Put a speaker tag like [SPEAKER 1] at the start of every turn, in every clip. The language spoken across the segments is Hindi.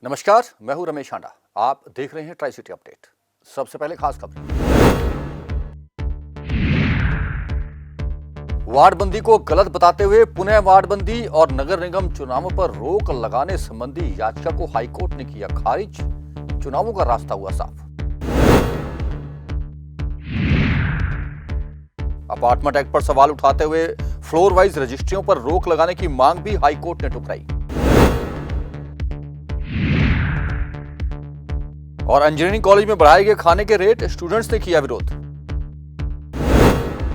[SPEAKER 1] नमस्कार, मैं हूं रमेश हांडा। आप देख रहे हैं ट्राई सिटी अपडेट। सबसे पहले खास खबर। वार्डबंदी को गलत बताते हुए पुनः वार्डबंदी और नगर निगम चुनावों पर रोक लगाने संबंधी याचिका को हाईकोर्ट ने किया खारिज। चुनावों का रास्ता हुआ साफ। अपार्टमेंट एक्ट पर सवाल उठाते हुए फ्लोर वाइज रजिस्ट्रियों पर रोक लगाने की मांग भी हाईकोर्ट ने ठुकराई। और इंजीनियरिंग कॉलेज में बढ़ाए गए खाने के रेट, स्टूडेंट्स ने किया विरोध।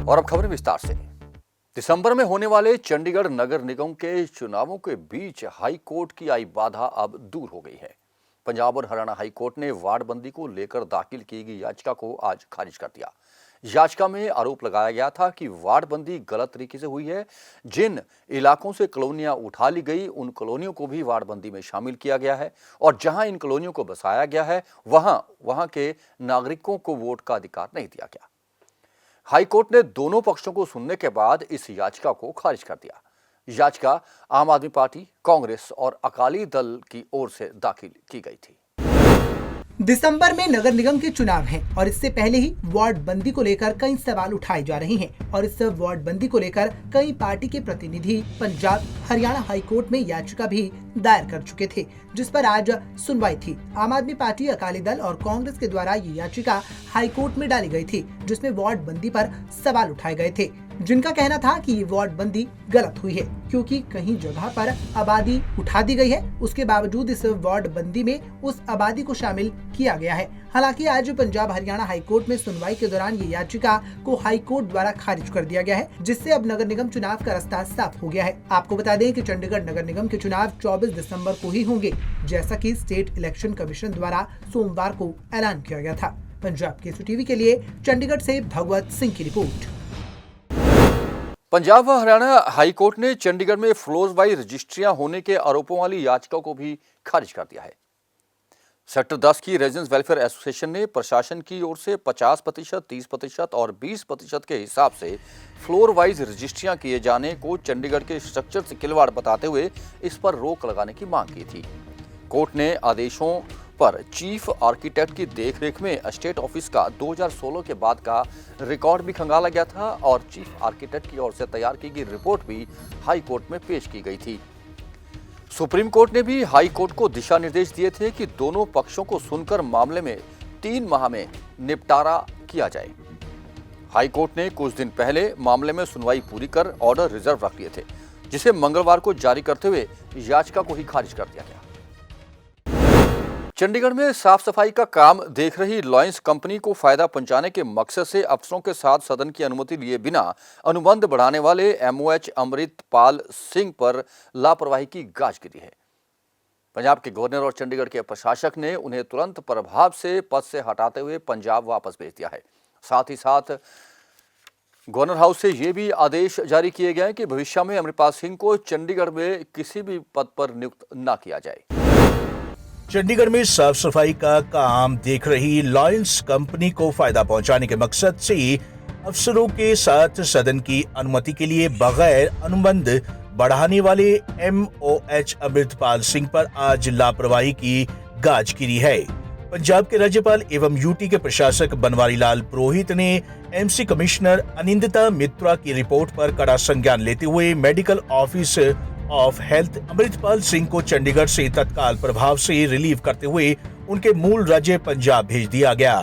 [SPEAKER 1] और अब खबरें विस्तार से। दिसंबर में होने वाले चंडीगढ़ नगर निगम के चुनावों के बीच हाई कोर्ट की आई बाधा अब दूर हो गई है। पंजाब और हरियाणा हाई कोर्ट ने वार्डबंदी को लेकर दाखिल की गई याचिका को आज खारिज कर दिया। याचिका में आरोप लगाया गया था कि वार्डबंदी गलत तरीके से हुई है। जिन इलाकों से कॉलोनियां उठा ली गई, उन कॉलोनियों को भी वार्डबंदी में शामिल किया गया है और जहां इन कॉलोनियों को बसाया गया है वहां के नागरिकों को वोट का अधिकार नहीं दिया गया। हाईकोर्ट ने दोनों पक्षों को सुनने के बाद इस याचिका को खारिज कर दिया। याचिका आम आदमी पार्टी, कांग्रेस और अकाली दल की ओर से दाखिल की गई थी।
[SPEAKER 2] दिसंबर में नगर निगम के चुनाव हैं और इससे पहले ही वार्ड बंदी को लेकर कई सवाल उठाए जा रहे हैं और इस वार्ड बंदी को लेकर कई पार्टी के प्रतिनिधि पंजाब हरियाणा हाई कोर्ट में याचिका भी दायर कर चुके थे, जिस पर आज सुनवाई थी। आम आदमी पार्टी, अकाली दल और कांग्रेस के द्वारा ये याचिका हाई कोर्ट में डाली गई थी, जिसमें वार्ड बंदी पर सवाल उठाए गए थे, जिनका कहना था कि ये वार्ड बंदी गलत हुई है क्योंकि कहीं जगह पर आबादी उठा दी गई है, उसके बावजूद इस वार्ड बंदी में उस आबादी को शामिल किया गया है। हालांकि आज पंजाब हरियाणा हाई कोर्ट में सुनवाई के दौरान ये याचिका को हाई कोर्ट द्वारा खारिज कर दिया गया है, जिससे अब नगर निगम चुनाव का रास्ता साफ हो गया है। आपको बता दें कि चंडीगढ़ नगर निगम के चुनाव 24 दिसंबर को ही होंगे, जैसा कि स्टेट इलेक्शन कमीशन द्वारा सोमवार को ऐलान किया गया था। पंजाब केसरी टीवी के लिए चंडीगढ़ से भगवत सिंह की रिपोर्ट।
[SPEAKER 1] पंजाब व हरियाणा हाईकोर्ट ने चंडीगढ़ में फ्लोर वाइज रजिस्ट्रियां होने के आरोपों वाली याचिका को भी खारिज कर दिया है। सेक्टर 10 की रेजिडेंस वेलफेयर एसोसिएशन ने प्रशासन की ओर से 50%, 30% और 20% के हिसाब से फ्लोर वाइज रजिस्ट्रियां किए जाने को चंडीगढ़ के स्ट्रक्चर से खिलवाड़ बताते हुए इस पर रोक लगाने की मांग की थी। कोर्ट ने आदेशों पर चीफ आर्किटेक्ट की देखरेख में स्टेट ऑफिस का 2016 के बाद का रिकॉर्ड भी खंगाला गया था और चीफ आर्किटेक्ट की ओर से तैयार की गई रिपोर्ट भी हाई कोर्ट में पेश की गई थी। सुप्रीम कोर्ट ने भी हाई कोर्ट को दिशा निर्देश दिए थे कि दोनों पक्षों को सुनकर मामले में 3 माह में निपटारा किया जाए। हाई कोर्ट ने कुछ दिन पहले मामले में सुनवाई पूरी कर ऑर्डर रिजर्व रख लिए थे, जिसे मंगलवार को जारी करते हुए याचिका को ही खारिज कर दिया गया। चंडीगढ़ में साफ सफाई का काम देख रही लॉयंस कंपनी को फायदा पहुंचाने के मकसद से अफसरों के साथ सदन की अनुमति लिए बिना अनुबंध बढ़ाने वाले एमओएच अमृतपाल सिंह पर लापरवाही की गाज गिरी है। पंजाब के गवर्नर और चंडीगढ़ के प्रशासक ने उन्हें तुरंत प्रभाव से पद से हटाते हुए पंजाब वापस भेज दिया है। साथ ही साथ गवर्नर हाउस से यह भी आदेश जारी किए गए हैं कि भविष्य में अमृतपाल सिंह को चंडीगढ़ में किसी भी पद पर नियुक्त न किया जाए।
[SPEAKER 3] चंडीगढ़ में साफ सफाई का काम देख रही लॉयंस कंपनी को फायदा पहुंचाने के मकसद से अफसरों के साथ सदन की अनुमति के लिए बगैर अनुबंध बढ़ाने वाले एमओएच अमृतपाल सिंह पर आज लापरवाही की गाज गिरी है। पंजाब के राज्यपाल एवं यूटी के प्रशासक बनवारी लाल पुरोहित ने एमसी कमिश्नर अनिंदिता मित्रा की रिपोर्ट पर कड़ा संज्ञान लेते हुए medical office of health Amritpal Singh को चंडीगढ़ से तत्काल प्रभाव से रिलीव करते हुए उनके मूल राज्य पंजाब भेज दिया गया।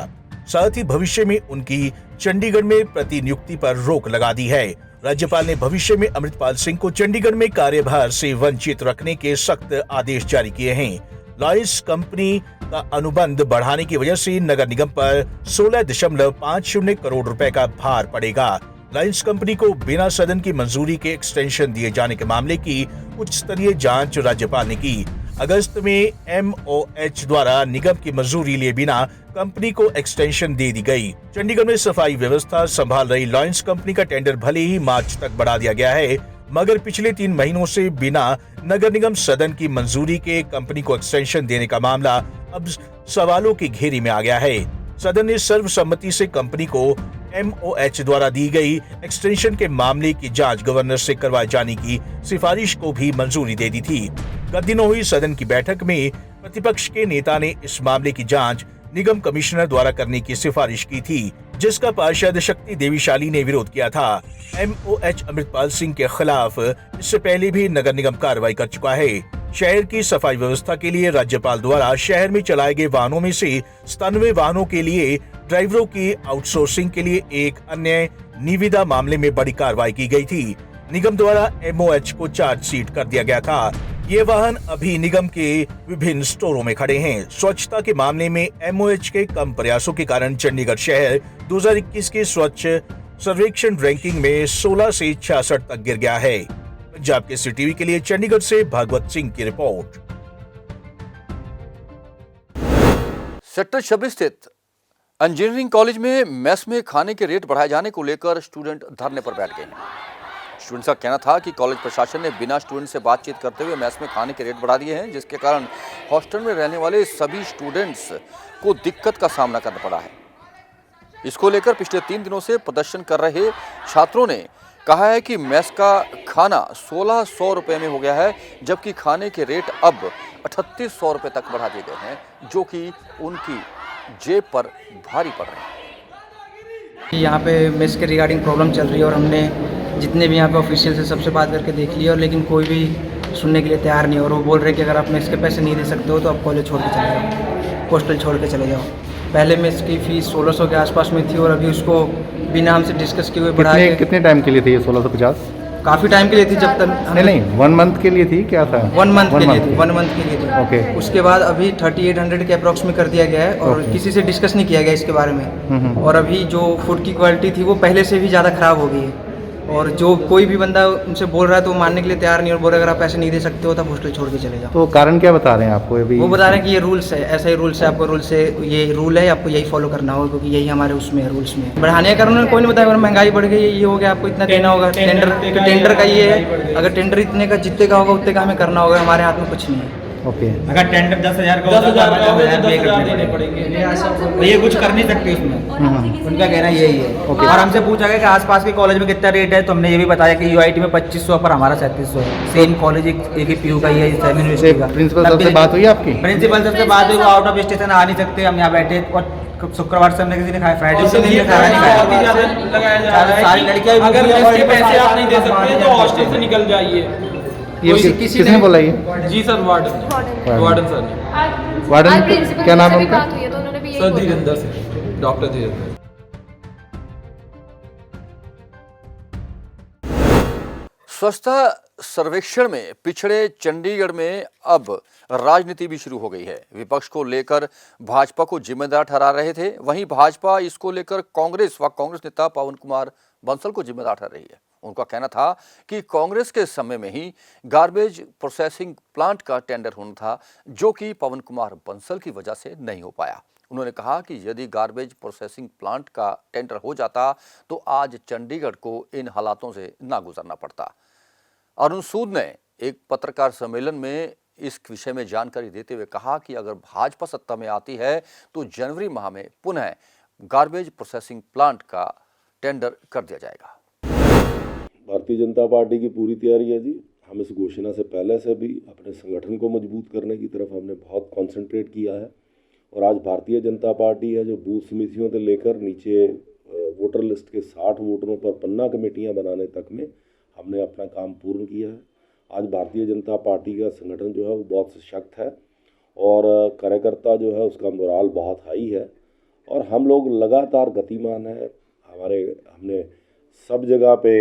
[SPEAKER 3] साथ ही भविष्य में उनकी चंडीगढ़ में प्रतिनियुक्ति पर रोक लगा दी है। राज्यपाल ने भविष्य में अमृतपाल सिंह को चंडीगढ़ में कार्यभार से वंचित रखने के सख्त आदेश जारी किए हैं। लॉयंस कंपनी का अनुबंध बढ़ाने की वजह से नगर निगम पर 16.50 करोड़ रुपए का भार पड़ेगा। लॉयंस कंपनी को बिना सदन की मंजूरी के एक्सटेंशन दिए जाने के मामले की उच्च स्तरीय जांच राज्यपाल ने की। अगस्त में एमओएच द्वारा निगम की मंजूरी लिए बिना कंपनी को एक्सटेंशन दे दी गई। चंडीगढ़ में सफाई व्यवस्था संभाल रही लॉयंस कंपनी का टेंडर भले ही मार्च तक बढ़ा दिया गया है, मगर पिछले 3 महीनों से बिना नगर निगम सदन की मंजूरी के कंपनी को एक्सटेंशन देने का मामला अब सवालों की घेरी में आ गया है। सदन ने सर्वसम्मति से कंपनी को एमओएच द्वारा दी गई एक्सटेंशन के मामले की जांच गवर्नर से करवाए जाने की सिफारिश को भी मंजूरी दे दी थी। गत दिनों हुई सदन की बैठक में प्रतिपक्ष के नेता ने इस मामले की जांच निगम कमिश्नर द्वारा करने की सिफारिश की थी, जिसका पार्षद शक्ति देवीशाली ने विरोध किया था। MOH अमृतपाल सिंह के खिलाफ इससे पहले भी नगर निगम कार्रवाई कर चुका है। शहर की सफाई व्यवस्था के लिए राज्यपाल द्वारा शहर में चलाए गए वाहनों में से 97 वाहनों के लिए ड्राइवरों की आउटसोर्सिंग के लिए एक अन्य निविदा मामले में बड़ी कार्रवाई की गई थी। निगम द्वारा MOH को चार्जशीट कर दिया गया था। ये वाहन अभी निगम के विभिन्न स्टोरों में खड़े हैं। स्वच्छता के मामले में MOH के कम प्रयासों के कारण चंडीगढ़ शहर 2021 के स्वच्छ सर्वेक्षण रैंकिंग में 16 से 66 तक गिर गया है। पंजाब के CTV के लिए चंडीगढ़ से भागवत सिंह की रिपोर्ट।
[SPEAKER 1] सेक्टर 26 स्थित इंजीनियरिंग कॉलेज में मेस में खाने के रेट बढ़ाए जाने को लेकर स्टूडेंट धरने पर बैठ गए हैं। स्टूडेंट्स का कहना था कि कॉलेज प्रशासन ने बिना स्टूडेंट से बातचीत करते हुए मेस में खाने के रेट बढ़ा दिए हैं, जिसके कारण हॉस्टल में रहने वाले सभी स्टूडेंट्स को दिक्कत का सामना करना पड़ा है। इसको लेकर पिछले 3 दिनों से प्रदर्शन कर रहे छात्रों ने कहा है कि मेस का खाना 1600 रुपये में हो गया है, जबकि खाने के रेट अब 3800 रुपये तक बढ़ा दिए गए हैं, जो कि उनकी जेब पर भारी पड़ रहे हैं।
[SPEAKER 4] यहाँ पे मेस के रिगार्डिंग प्रॉब्लम चल रही है और हमने जितने भी यहाँ पे ऑफिशियल से सबसे बात करके देख लिया, और लेकिन कोई भी सुनने के लिए तैयार नहीं, और वो बोल रहे हैं कि अगर आप मेस के पैसे नहीं दे सकते हो तो आप कॉलेज छोड़ के चले जाओ, हॉस्टल छोड़ के चले जाओ। पहले मेस की फ़ीस 1600 के आसपास में थी और अभी उसको बिना हमसे डिस्कस किए हुए बढ़ा के
[SPEAKER 5] कितने टाइम के लिए थी ये 1650?
[SPEAKER 4] काफ़ी टाइम के लिए थी, जब तक
[SPEAKER 5] नहीं 1 मंथ के लिए थी, क्या था?
[SPEAKER 4] 1 मंथ के लिए थी, 1 मंथ के लिए थी।
[SPEAKER 5] ओके।
[SPEAKER 4] उसके बाद अभी 3800 के अप्रॉक्स में कर दिया गया है और किसी से डिस्कस नहीं किया गया इसके बारे में। और अभी जो फूड की क्वालिटी थी वो पहले से भी ज़्यादा ख़राब हो गई है, और जो कोई भी बंदा उनसे बोल रहा है तो वो मानने के लिए तैयार नहीं, और बोल रहे अगर आप पैसे नहीं दे सकते हो तब हॉस्टल छोड़ के चले जाओ।
[SPEAKER 5] तो कारण क्या बता रहे हैं आपको अभी?
[SPEAKER 4] वो बता रहे हैं कि ये रूल्स है, ऐसा ही रूल्स है, आपको रूल से ये रूल है, आपको यही फॉलो करना होगा, क्योंकि यही हमारे उसमें है, रूल्स में। बढ़ाने का कारण उन्होंने कोई नहीं बताया, अगर महंगाई बढ़ गई ये हो गया, आपको इतना देना होगा। टेंडर का ये है, अगर टेंडर इतने का जितने का होगा उतने का हमें करना होगा, हमारे हाथ में कुछ नहीं है।
[SPEAKER 5] ओके।
[SPEAKER 6] अगर टेंडर 10,000 का होगा तो 10,000 देने पड़ेंगे, ये कुछ कर नहीं सकते उसमें। उनका कहना यही है। और हमसे पूछा गया कि आसपास के कॉलेज में कितना रेट है, तो हमने ये भी बताया कि UIT में 2500 पर हमारा 3700 है। सेम कॉलेज एक ही PU का ही है, सेम यूनिवर्सिटी का।
[SPEAKER 5] प्रिंसिपल साहब से बात हुई आपकी?
[SPEAKER 6] प्रिंसिपल साहब से बात हुई, वो आउट ऑफ स्टेशन आ नहीं सकते, हम यहाँ बैठे, और शुक्रवार से हमने किसी ने खाया, फ्राइडे से नहीं खाया। सारी लड़कियाँ
[SPEAKER 7] अगर इसके पैसे आप नहीं दे सकते तो हॉस्टल से निकल जाइए।
[SPEAKER 5] ये किसने बोला ये?
[SPEAKER 7] जी सर, वार्डन सर ने।
[SPEAKER 5] वार्डन क्या नाम है उनका?
[SPEAKER 7] सर धीरेंद्र से, डॉक्टर धीरेंद्र।
[SPEAKER 1] स्वच्छता सर्वेक्षण में पिछड़े चंडीगढ़ में अब राजनीति भी शुरू हो गई है। विपक्ष को लेकर भाजपा को जिम्मेदार ठहरा रहे थे, वहीं भाजपा इसको लेकर कांग्रेस नेता पवन कुमार बंसल को जिम्मेदार ठहरा रही है। उनका कहना था कि कांग्रेस के समय में ही गार्बेज प्रोसेसिंग प्लांट का टेंडर होना था, जो कि पवन कुमार बंसल की वजह से नहीं हो पाया। उन्होंने कहा कि यदि गार्बेज प्रोसेसिंग प्लांट का टेंडर हो जाता तो आज चंडीगढ़ को इन हालातों से ना गुजरना पड़ता। अरुण सूद ने एक पत्रकार सम्मेलन में इस विषय में जानकारी देते हुए कहा कि अगर भाजपा सत्ता में आती है तो जनवरी माह में पुनः गार्बेज प्रोसेसिंग प्लांट का टेंडर कर दिया जाएगा।
[SPEAKER 8] भारतीय जनता पार्टी की पूरी तैयारी है जी। हम इस घोषणा से पहले से भी अपने संगठन को मजबूत करने की तरफ हमने बहुत कंसंट्रेट किया है, और आज भारतीय जनता पार्टी है जो बूथ समितियों से लेकर नीचे वोटर लिस्ट के 60 वोटरों पर पन्ना कमेटियां बनाने तक में हमने अपना काम पूर्ण किया है। आज भारतीय जनता पार्टी का संगठन जो है वो बहुत सशक्त है, और कार्यकर्ता जो है उसका मोराल बहुत हाई है, और हम लोग लगातार गतिमान है। हमने सब जगह पे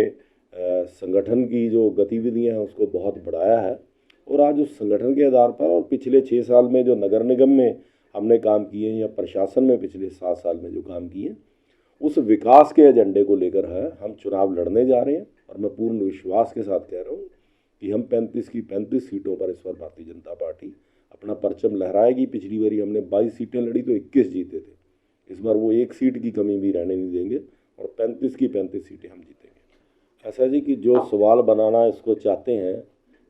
[SPEAKER 8] संगठन की जो गतिविधियां हैं उसको बहुत बढ़ाया है, और आज उस संगठन के आधार पर और पिछले 6 साल में जो नगर निगम में हमने काम किए हैं या प्रशासन में पिछले 7 साल में जो काम किए हैं, उस विकास के एजेंडे को लेकर है हम चुनाव लड़ने जा रहे हैं। और मैं पूर्ण विश्वास के साथ कह रहा हूँ कि हम 35 की 35 सीटों पर इस बार भारतीय जनता पार्टी अपना परचम लहराएगी। पिछली बारी हमने 22 सीटें लड़ी तो 21 जीते थे, इस बार वो 1 सीट की कमी भी रहने नहीं देंगे, और 35 की 35 सीटें हम जीतेंगे। ऐसा जी कि जो सवाल बनाना इसको चाहते हैं,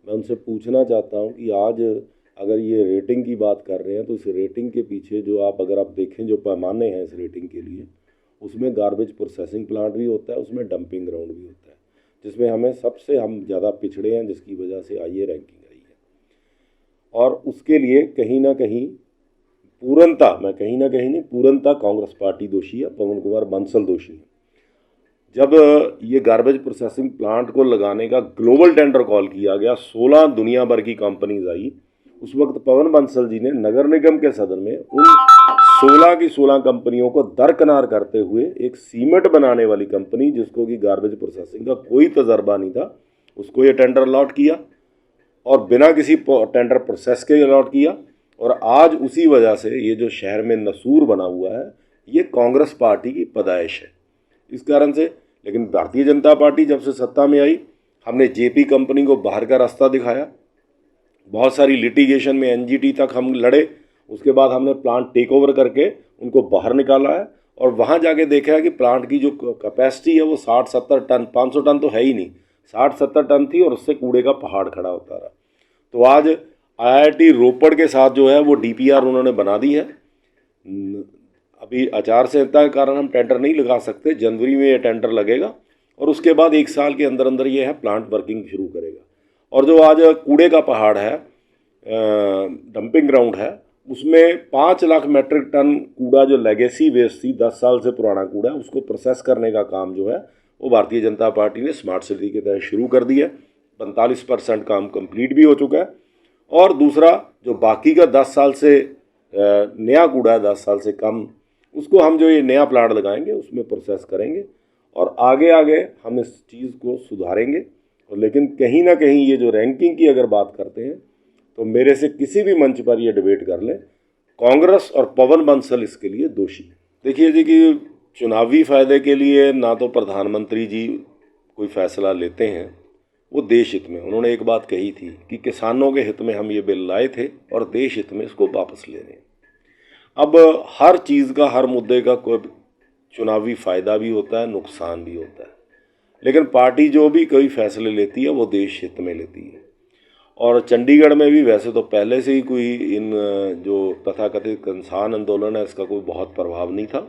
[SPEAKER 8] मैं उनसे पूछना चाहता हूं कि आज अगर ये रेटिंग की बात कर रहे हैं तो इस रेटिंग के पीछे जो अगर आप देखें जो पैमाने हैं इस रेटिंग के लिए, उसमें गार्बेज प्रोसेसिंग प्लांट भी होता है, उसमें डंपिंग ग्राउंड भी होता है, जिसमें हम ज़्यादा पिछड़े हैं, जिसकी वजह से ये रैंकिंग आई है। और उसके लिए कहीं ना कहीं पूर्णतः, मैं कहीं ना कहीं नहीं, पूर्णतः कांग्रेस पार्टी दोषी है, पवन कुमार बंसल दोषी है। जब ये गार्बेज प्रोसेसिंग प्लांट को लगाने का ग्लोबल टेंडर कॉल किया गया, 16 दुनिया भर की कंपनीज आई, उस वक्त पवन बंसल जी ने नगर निगम के सदन में उन 16 की 16 कंपनियों को दरकिनार करते हुए एक सीमेंट बनाने वाली कंपनी, जिसको कि गार्बेज प्रोसेसिंग का कोई तजर्बा नहीं था, उसको ये टेंडर अलॉट किया और बिना किसी टेंडर प्रोसेस के अलॉट किया। और आज उसी वजह से ये जो शहर में नसूर बना हुआ है, ये कांग्रेस पार्टी की पैदाइश है। इस कारण से, लेकिन भारतीय जनता पार्टी जब से सत्ता में आई, हमने जेपी कंपनी को बाहर का रास्ता दिखाया, बहुत सारी लिटिगेशन में एनजीटी तक हम लड़े, उसके बाद हमने प्लांट टेक ओवर करके उनको बाहर निकाला है और वहाँ जाके देखा है कि प्लांट की जो कैपेसिटी है वो 60-70 टन, 500 टन तो है ही नहीं, 60-70 टन थी और उससे कूड़े का पहाड़ खड़ा होता रहा। तो आज आईआईटी रोपड़ के साथ जो है वो डीपीआर उन्होंने बना दी है। अभी आचार संहिता के कारण हम टेंडर नहीं लगा सकते, जनवरी में ये टेंडर लगेगा और उसके बाद 1 साल के अंदर अंदर ये है प्लांट वर्किंग शुरू करेगा। और जो आज कूड़े का पहाड़ है, डंपिंग ग्राउंड है, उसमें 5 लाख मेट्रिक टन कूड़ा जो लेगेसी वेस्ट थी, 10 साल से पुराना कूड़ा है, उसको प्रोसेस करने का काम जो है वो भारतीय जनता पार्टी ने स्मार्ट सिटी के तहत शुरू कर दिया। 45% काम कंप्लीट भी हो चुका है। और दूसरा जो बाकी का 10 साल से नया कूड़ा है, 10 साल से कम, उसको हम जो ये नया प्लांट लगाएंगे उसमें प्रोसेस करेंगे और आगे आगे हम इस चीज़ को सुधारेंगे। और लेकिन कहीं ना कहीं ये जो रैंकिंग की अगर बात करते हैं तो मेरे से किसी भी मंच पर ये डिबेट कर लें, कांग्रेस और पवन बंसल इसके लिए दोषी है। देखिए जी कि चुनावी फ़ायदे के लिए ना तो प्रधानमंत्री जी कोई फैसला लेते हैं, वो देश हित में। उन्होंने एक बात कही थी कि किसानों के हित में हम ये बिल लाए थे और देश हित में इसको वापस ले रहे हैं। अब हर चीज़ का, हर मुद्दे का कोई चुनावी फ़ायदा भी होता है, नुकसान भी होता है, लेकिन पार्टी जो भी कोई फैसले लेती है वो देश हित में लेती है। और चंडीगढ़ में भी वैसे तो पहले से ही कोई इन जो तथाकथित किसान आंदोलन है इसका कोई बहुत प्रभाव नहीं था।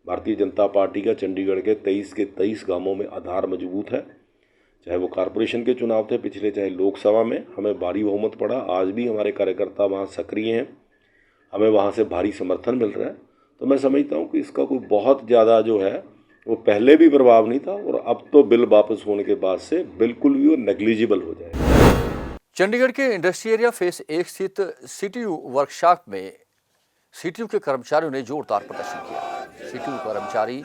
[SPEAKER 8] भारतीय जनता पार्टी का चंडीगढ़ के 23 के 23 गांवों में आधार मजबूत है, चाहे वो कॉरपोरेशन के चुनाव थे पिछले, चाहे लोकसभा में हमें भारी बहुमत पड़ा। आज भी हमारे कार्यकर्ता वहाँ सक्रिय हैं, हमें वहाँ से भारी समर्थन मिल रहा है। तो मैं समझता हूँ कि इसका कोई बहुत ज़्यादा जो है वो पहले भी प्रभाव नहीं था और अब तो बिल वापस होने के बाद से बिल्कुल भी वो नेग्लिजिबल हो जाएगा।
[SPEAKER 1] चंडीगढ़ के इंडस्ट्री एरिया फेस 1 स्थित सीटीयू वर्कशॉप में सीटीयू के कर्मचारियों ने जोरदार प्रदर्शन किया। सीटीयू कर्मचारी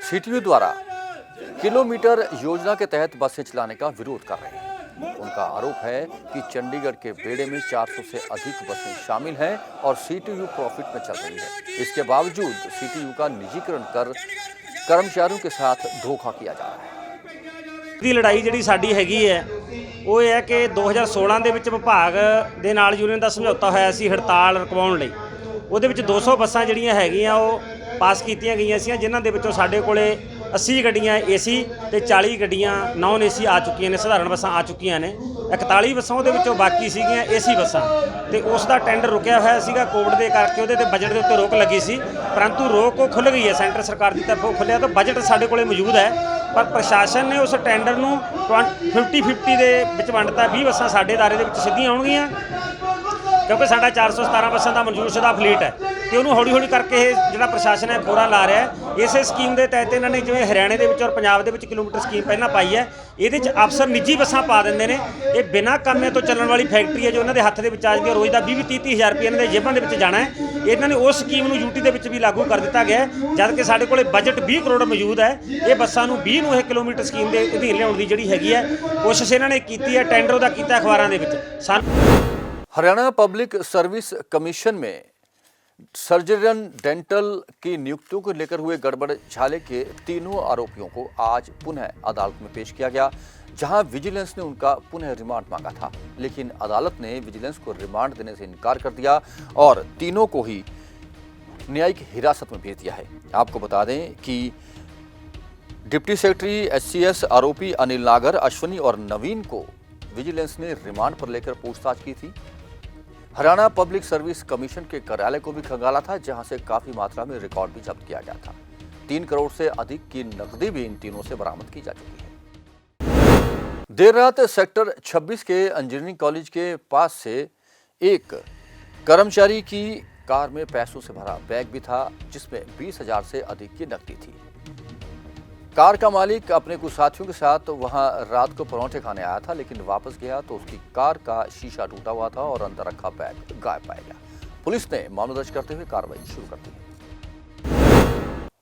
[SPEAKER 1] सीटीयू द्वारा किलोमीटर योजना के तहत बसें चलाने का विरोध कर रहे हैं। उनका आरोप है कि चंडीगढ़ के बेड़े में 400 से अधिक बसें शामिल हैं और सीटीयू प्रॉफिट में चल रही है। इसके बावजूद सीटीयू का निजीकरण कर कर्मचारियों के साथ धोखा किया जा रहा है।
[SPEAKER 9] ਦੀ ਲੜਾਈ ਜਿਹੜੀ ਸਾਡੀ ਹੈਗੀ ਹੈ ਉਹ ਇਹ ਹੈ ਕਿ 2016 ਦੇ ਵਿੱਚ ਵਿਭਾਗ ਦੇ ਨਾਲ ਯੂਨੀਅਨ ਦਾ ਸਮਝੌਤਾ ਹੋਇਆ ਸੀ ਹੜਤਾਲ ਰੁਕਵਾਉਣ ਲਈ। ਉਹਦੇ ਵਿੱਚ 200 ਬੱਸਾਂ ਜਿਹੜੀਆਂ ਹੈਗੀਆਂ ਉਹ ਪਾਸ ਕੀਤੀਆਂ ਗਈਆਂ ਸੀ, ਜਿਨ੍ਹਾਂ ਦੇ ਵਿੱਚੋਂ ਸਾਡੇ ਕੋਲੇ 80 ਗੱਡੀਆਂ ਏਸੀ ਤੇ 40 ਗੱਡੀਆਂ ਨਾਨ ਏਸੀ ਆ ਚੁੱਕੀਆਂ ਨੇ, ਸਧਾਰਨ ਬੱਸਾਂ ਆ ਚੁੱਕੀਆਂ ਨੇ। 41 ਬੱਸਾਂ ਉਹਦੇ ਵਿੱਚੋਂ ਬਾਕੀ ਸੀਗੀਆਂ ਏਸੀ ਬੱਸਾਂ ਤੇ ਉਸ ਦਾ ਟੈਂਡਰ ਰੁਕਿਆ ਹੋਇਆ ਸੀਗਾ ਕੋਵਿਡ ਦੇ ਕਰਕੇ। ਉਹਦੇ ਤੇ ਬਜਟ ਦੇ ਉੱਤੇ ਰੋਕ ਲੱਗੀ ਸੀ, ਪਰੰਤੂ ਰੋਕ ਉਹ ਖੁੱਲ੍ਹ ਗਈ ਹੈ, ਸੈਂਟਰ ਸਰਕਾਰ ਦੀ ਤਰਫੋਂ ਖੁੱਲ੍ਹਿਆ ਤਾਂ ਬਜਟ ਸਾਡੇ ਕੋਲੇ ਮੌਜੂਦ ਹੈ। ਪਰ ਪ੍ਰਸ਼ਾਸਨ ਨੇ ਉਸ ਟੈਂਡਰ ਨੂੰ 50-50 ਦੇ ਵਿੱਚ ਵੰਡਤਾ। 20 ਬੱਸਾਂ ਸਾਡੇ ਦਾਇਰੇ ਦੇ ਵਿੱਚ ਸਿੱਧੀਆਂ ਆਉਣਗੀਆਂ ਕਿਉਂਕਿ ਸਾਡਾ 417 ਬੱਸਾਂ ਦਾ ਮਨਜ਼ੂਰਸ਼ੁਦਾ ਫਲੀਟ ਹੈ ਤੇ ਉਹਨੂੰ ਹੌਲੀ ਹੌਲੀ ਕਰਕੇ ਇਹ ਜਿਹੜਾ ਪ੍ਰਸ਼ਾਸਨ ਹੈ ਖੋਰਾ ਲਾ ਰਿਹਾ ਹੈ। ਇਸੇ ਸਕੀਮ ਦੇ ਤਹਿਤ ਇਹਨਾਂ ਨੇ ਜਿਵੇਂ ਹਰਿਆਣੇ ਦੇ ਵਿੱਚ ਔਰ ਪੰਜਾਬ ਦੇ ਵਿੱਚ ਕਿਲੋਮੀਟਰ ਸਕੀਮ ਪਹਿਲਾਂ ਪਾਈ ਹੈ, ਇਹਦੇ 'ਚ ਅਫਸਰ ਨਿੱਜੀ ਬੱਸਾਂ ਪਾ ਦਿੰਦੇ ਨੇ। ਇਹ ਬਿਨਾਂ ਕੰਮੇ ਤੋਂ ਚੱਲਣ ਵਾਲੀ ਫੈਕਟਰੀ ਹੈ ਜੋ ਇਹਨਾਂ ਦੇ ਹੱਥ ਦੇ ਵਿੱਚ ਆ ਜਾਂਦੀ ਹੈ। ਰੋਜ਼ ਦਾ 20-30 ਹਜ਼ਾਰ ਰੁਪਏ ਇਹਨਾਂ ਦੇ ਜੇਬਾਂ ਦੇ ਵਿੱਚ ਜਾਣਾ ਹੈ। ਇਹਨਾਂ ਨੇ ਉਸ ਸਕੀਮ ਨੂੰ ਯੂਟੀ ਦੇ ਵਿੱਚ ਵੀ ਲਾਗੂ ਕਰ ਦਿੱਤਾ ਗਿਆ, ਜਦ ਕਿ ਸਾਡੇ ਕੋਲੇ ਬਜਟ 20 ਕਰੋੜ ਮੌਜੂਦ ਹੈ। ਇਹ ਬੱਸਾਂ ਨੂੰ 20 ਨੂੰ ਇਹ ਕਿਲੋਮੀਟਰ ਸਕੀਮ ਦੇ ਅਧੀਨ ਲਿਆਉਣ ਦੀ ਜਿਹੜੀ ਹੈਗੀ ਹੈ ਕੋਸ਼ਿਸ਼ ਇਹਨਾਂ ਨੇ ਕੀਤੀ ਹੈ। ਟੈਂਡਰ ਉਹਦਾ ਕੀਤਾ ਅਖਬਾਰਾਂ ਦੇ ਵਿੱਚ।
[SPEAKER 1] हरियाणा पब्लिक सर्विस कमीशन में सर्जन डेंटल की नियुक्तियों को लेकर हुए गड़बड़ झाले के तीनों आरोपियों को आज पुनः अदालत में पेश किया गया, जहां विजिलेंस ने उनका पुनः रिमांड मांगा था, लेकिन अदालत ने विजिलेंस को रिमांड देने से इनकार कर दिया और तीनों को ही न्यायिक हिरासत में भेज दिया है। आपको बता दें कि डिप्टी सेक्रेटरी एचसीएस आरोपी अनिल नागर, अश्विनी और नवीन को विजिलेंस ने रिमांड पर लेकर पूछताछ की थी। हरियाणा पब्लिक सर्विस कमीशन के कार्यालय को भी खंगाला था, जहां से काफी मात्रा में रिकॉर्ड भी जब्त किया गया था। 3 करोड़ से अधिक की नकदी भी इन तीनों से बरामद की जा चुकी है। देर रात सेक्टर 26 के इंजीनियरिंग कॉलेज के पास से एक कर्मचारी की कार में पैसों से भरा बैग भी था, जिसमें 20,000 से अधिक की नकदी थी। कार का मालिक अपने कुछ साथियों के साथ वहां रात को परोंठे खाने आया था, लेकिन वापस गया तो उसकी कार का शीशा टूटा हुआ था और अंदर रखा बैग गायब पाया गया। पुलिस ने मामला दर्ज करते हुए कार्रवाई शुरू कर दी है।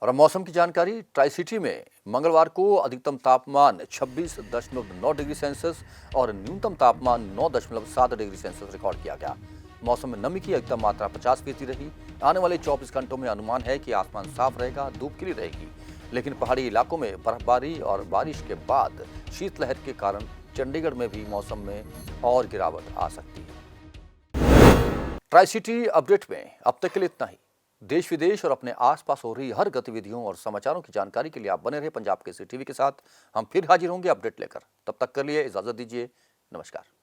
[SPEAKER 1] और अब मौसम की जानकारी। ट्राई सिटी में मंगलवार को अधिकतम तापमान 26.9 डिग्री सेल्सियस और न्यूनतम तापमान 9.7 डिग्री सेल्सियस रिकॉर्ड किया गया। मौसम में नमी की अधिकतम मात्रा 50% रही। आने वाले 24 घंटों में अनुमान है कि आसमान साफ रहेगा, धूप खिली रहेगी, लेकिन पहाड़ी इलाकों में बर्फबारी और बारिश के बाद शीतलहर के कारण चंडीगढ़ में भी मौसम में और गिरावट आ सकती है। ट्राई सिटी अपडेट में अब तक के लिए इतना ही। देश विदेश और अपने आसपास हो रही हर गतिविधियों और समाचारों की जानकारी के लिए आप बने रहे पंजाब केसरी टीवी के साथ। हम फिर हाजिर होंगे अपडेट लेकर। तब तक के लिए इजाजत दीजिए। नमस्कार।